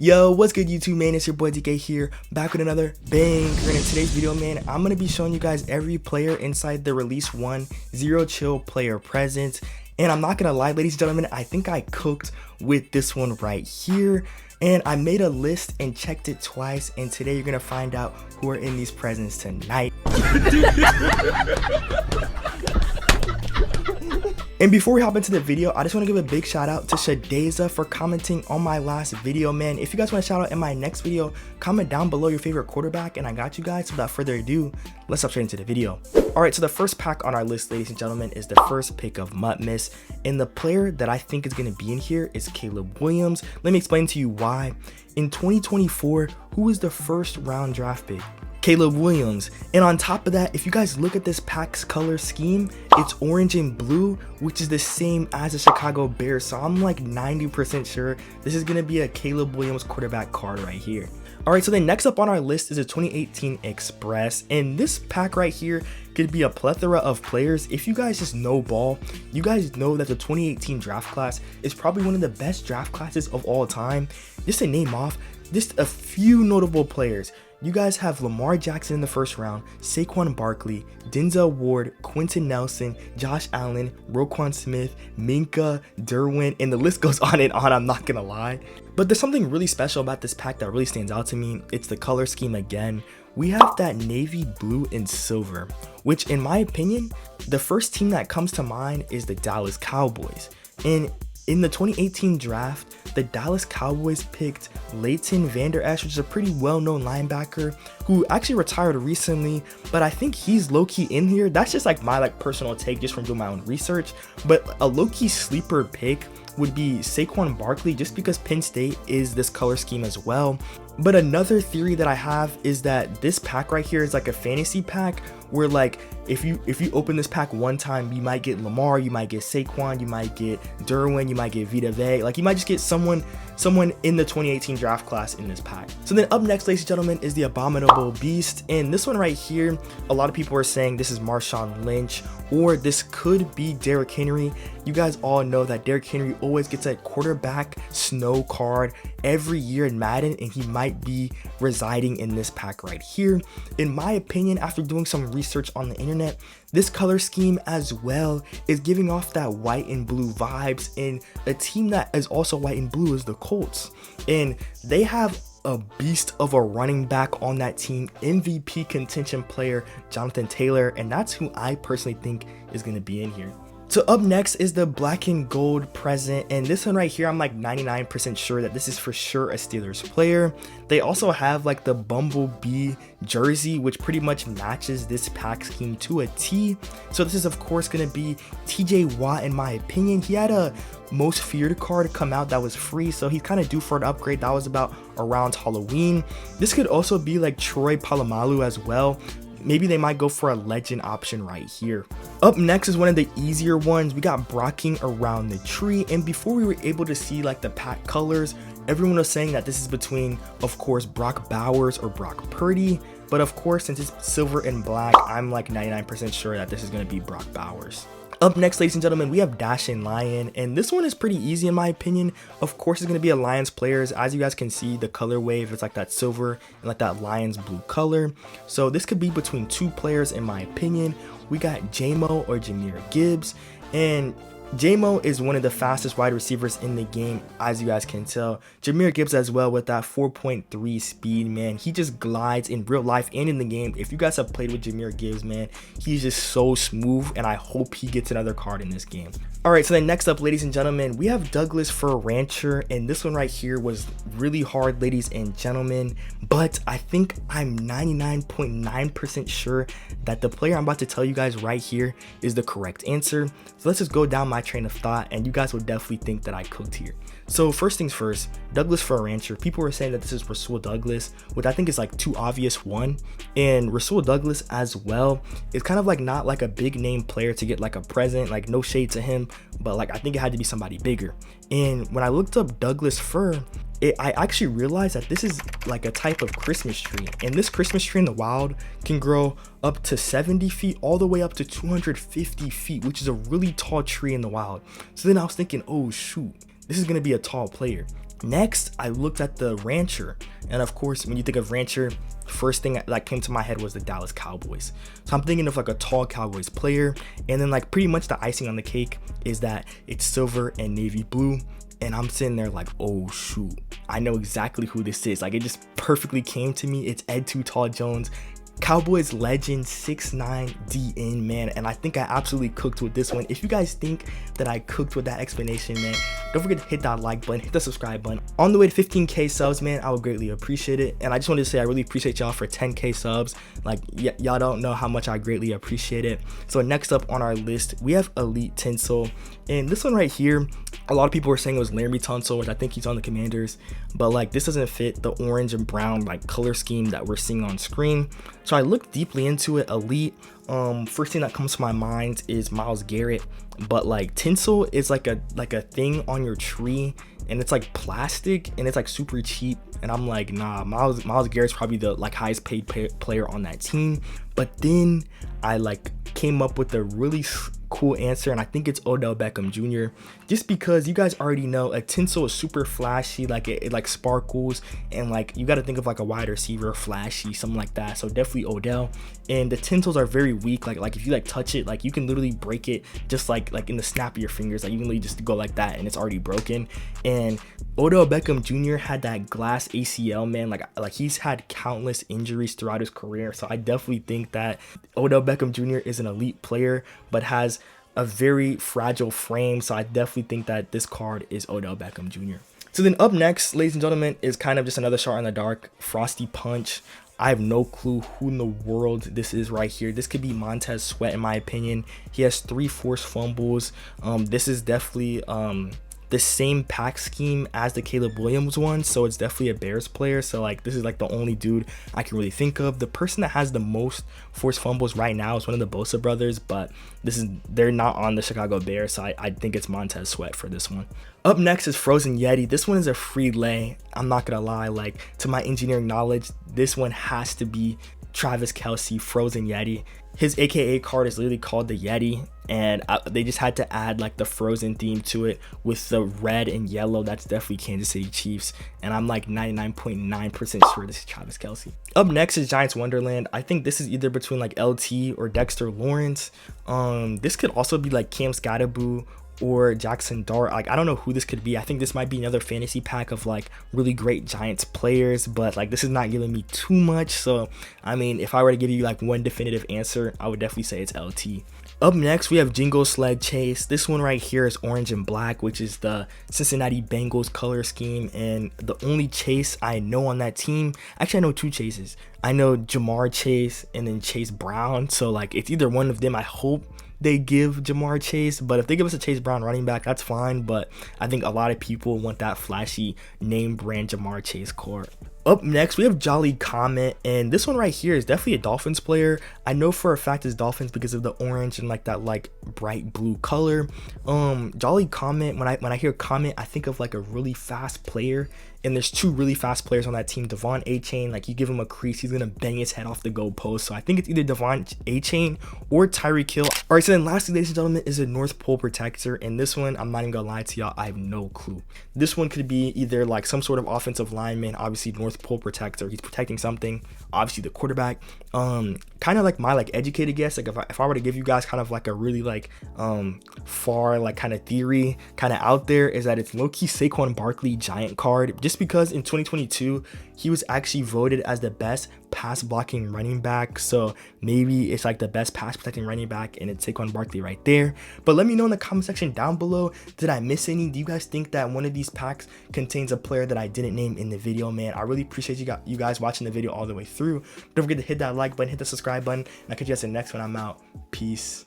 Yo, what's good YouTube, man? It's your boy DK here, back with another banger. And in today's video, man, I'm gonna be showing you guys every player inside the release 1 Zero Chill player present. And I'm not gonna lie, ladies and gentlemen, I think I cooked with this one right here. And I made a list and checked it twice, and today you're gonna find out who are in these presents tonight. And before we hop into the video, I just want to give a big shout out to Shadeza for commenting on my last video, man. If you guys want to shout out in my next video, comment down below your favorite quarterback and I got you guys. So without further ado, let's hop straight into the video. Alright, so the first pack on our list, ladies and gentlemen, is the first pick of MUTmas. And the player that I think is going to be in here is Caleb Williams. Let me explain to you why. In 2024, who was the first round draft pick? Caleb Williams. And on top of that, if you guys look at this pack's color scheme, it's orange and blue, which is the same as the Chicago Bears. So I'm like 90% sure this is going to be a Caleb Williams quarterback card right here. Alright, so then next up on our list is a 2018 Express, and this pack right here could be a plethora of players. If you guys just know ball, you guys know that the 2018 draft class is probably one of the best draft classes of all time. Just to name off, just a few notable players. You guys have Lamar Jackson in the first round, Saquon Barkley, Denzel Ward, Quentin Nelson, Josh Allen, Roquan Smith, Minka, Derwin, and the list goes on and on, I'm not gonna lie. But there's something really special about this pack that really stands out to me. It's the color scheme again. We have that navy blue and silver, which in my opinion, the first team that comes to mind is the Dallas Cowboys. And in the 2018 draft, the Dallas Cowboys picked Leighton Vander Esch, which is a pretty well-known linebacker who actually retired recently, but I think he's low-key in here. That's just like my personal take just from doing my own research. But a low-key sleeper pick would be Saquon Barkley, just because Penn State is this color scheme as well. But another theory that I have is that this pack right here is like a fantasy pack where like if you open this pack one time, you might get Lamar, you might get Saquon, you might get Derwin, you might get Vita Vea. Like you might just get someone in the 2018 draft class in this pack. So then up next, ladies and gentlemen, is the Abominable Beast. And this one right here, a lot of people are saying this is Marshawn Lynch or this could be Derrick Henry. You guys all know that Derrick Henry always gets a quarterback snow card every year in Madden, and he might be residing in this pack right here. In my opinion, after doing some research on the internet, this color scheme as well is giving off that white and blue vibes, and a team that is also white and blue is the Colts, and they have a beast of a running back on that team, MVP contention player Jonathan Taylor, and that's who I personally think is going to be in here. So up next is the black and gold present, and this one right here, I'm like 99% sure that this is for sure a Steelers player. They also have like the Bumblebee jersey, which pretty much matches this pack scheme to a T. So this is of course going to be TJ Watt in my opinion. He had a most feared card come out that was free, so he's kind of due for an upgrade. That was about around Halloween. This could also be like Troy Polamalu as well. Maybe they might go for a legend option right here. Up next is one of the easier ones. We got Brocking Around the Tree, and before we were able to see like the pack colors, everyone was saying that this is between, of course, Brock Bowers or Brock Purdy. But of course, since it's silver and black, I'm like 99% sure that this is going to be Brock Bowers. Up next, ladies and gentlemen, we have Dashing Lion, and this one is pretty easy in my opinion. Of course, it's going to be a Lions players. As you guys can see, the color wave is like that silver and like that Lions blue color. So this could be between two players in my opinion. We got JMO or Jahmyr Gibbs, and JMO is one of the fastest wide receivers in the game, as you guys can tell. Jahmyr Gibbs as well with that 4.3 speed, man. He just glides in real life and in the game. If you guys have played with Jahmyr Gibbs, man, he's just so smooth, and I hope he gets another card in this game. Alright, so then next up, ladies and gentlemen, we have Douglas for Rancher, and this one right here was really hard, ladies and gentlemen, but I think I'm 99.9% sure that the player I'm about to tell you guys right here is the correct answer. So let's just go down my train of thought, and you guys will definitely think that I cooked here. So first things first, Douglas for Rancher. People were saying that this is Rasul Douglas, which I think is like too obvious one, and Rasul Douglas as well is kind of like not like a big name player to get like a present, like no shade to him, but like I think it had to be somebody bigger. And when I looked up Douglas fir, I actually realized that this is like a type of Christmas tree, and this Christmas tree in the wild can grow up to 70 feet all the way up to 250 feet, which is a really tall tree in the wild. So then I was thinking, oh shoot, this is going to be a tall player. Next, I looked at the Rancher, and of course, when you think of Rancher, first thing that came to my head was the Dallas Cowboys. So I'm thinking of like a tall Cowboys player, and then like pretty much the icing on the cake is that it's silver and navy blue. And I'm sitting there like, oh shoot, I know exactly who this is. Like, it just perfectly came to me. It's Ed Too Tall Jones, Cowboys legend, 6'9" DN, man. And I think I absolutely cooked with this one. If you guys think that I cooked with that explanation, man, don't forget to hit that like button, hit the subscribe button. On the way to 15k subs, man, I would greatly appreciate it. And I just wanted to say I really appreciate y'all for 10k subs. Like, y'all don't know how much I greatly appreciate it. So next up on our list, we have Elite Tinsel. And this one right here, a lot of people were saying it was Laramie Tunsil, which I think he's on the Commanders, but like this doesn't fit the orange and brown like color scheme that we're seeing on screen. So I looked deeply into it. Elite, first thing that comes to my mind is Myles Garrett, but like Tinsel is like a thing on your tree, and it's like plastic and it's like super cheap. And I'm like, nah, Myles Garrett's probably the like highest paid player on that team. But then I like came up with a really cool answer, and I think it's Odell Beckham Jr. Just because you guys already know a tinsel is super flashy, like it like sparkles, and like you got to think of like a wide receiver, flashy, something like that. So definitely Odell. And the tinsels are very weak. Like if you like touch it, like you can literally break it just like in the snap of your fingers. Like you can literally just go like that and it's already broken. And Odell Beckham Jr. had that glass ACL, man. Like he's had countless injuries throughout his career. So I definitely think that Odell Beckham Jr. is an elite player, but has a very fragile frame. So I definitely think that this card is Odell Beckham Jr. So then up next, ladies and gentlemen, is kind of just another shot in the dark, Frosty Punch. I have no clue who in the world this is right here. This could be Montez Sweat in my opinion. He has 3 forced fumbles. This is definitely the same pack scheme as the Caleb Williams one, so it's definitely a Bears player. So like this is like the only dude I can really think of. The person that has the most forced fumbles right now is one of the Bosa brothers, but they're not on the Chicago Bears, so I think it's Montez Sweat for this one. Up next is Frozen Yeti. This one is a free lay. I'm not gonna lie, like to my engineering knowledge, this one has to be Travis Kelce, Frozen Yeti. His AKA card is literally called the Yeti, and they just had to add like the Frozen theme to it with the red and yellow. That's definitely Kansas City Chiefs, and I'm like 99.9% sure this is Travis Kelce. Up next is Giants Wonderland. I think this is either between like LT or Dexter Lawrence. This could also be like Cam Scatterboo or Jackson Dart. Like I don't know who this could be. I think this might be another fantasy pack of like really great Giants players, but like this is not giving me too much. So I mean, if I were to give you like one definitive answer, I would definitely say it's LT. Up next, we have Jingle, Sled, Chase. This one right here is orange and black, which is the Cincinnati Bengals color scheme. And the only Chase I know on that team, actually I know 2 Chases. I know Jamar Chase and then Chase Brown. So like it's either one of them. I hope they give Jamar Chase, but if they give us a Chase Brown running back, that's fine. But I think a lot of people want that flashy name brand Jamar Chase card. Up next, we have Jolly Comet, and this one right here is definitely a Dolphins player. I know for a fact it's Dolphins because of the orange and like that like bright blue color. Jolly Comet, when I hear Comet, I think of like a really fast player, and there's 2 really fast players on that team. Devon Achane, like you give him a crease, he's gonna bang his head off the goalpost. So I think it's either Devon Achane or Tyreek Hill. All right, so then lastly, ladies and gentlemen, is a North Pole Protector, and this one, I'm not even gonna lie to y'all, I have no clue. This one could be either like some sort of offensive lineman, obviously North Pole Protector, he's protecting something, obviously the quarterback. Kind of like my like educated guess, like if I were to give you guys kind of like a really like far like kind of theory kind of out there, is that it's low-key Saquon Barkley giant card, just because in 2022 he was actually voted as the best pass blocking running back. So maybe it's like the best pass protecting running back, and it's Saquon Barkley right there. But let me know in the comment section down below, did I miss any? Do you guys think that one of these packs contains a player that I didn't name in the video, man? I really appreciate you guys watching the video all the way through. Don't forget to hit that like button, hit the subscribe button, and I'll catch you guys in the next one. I'm out. Peace.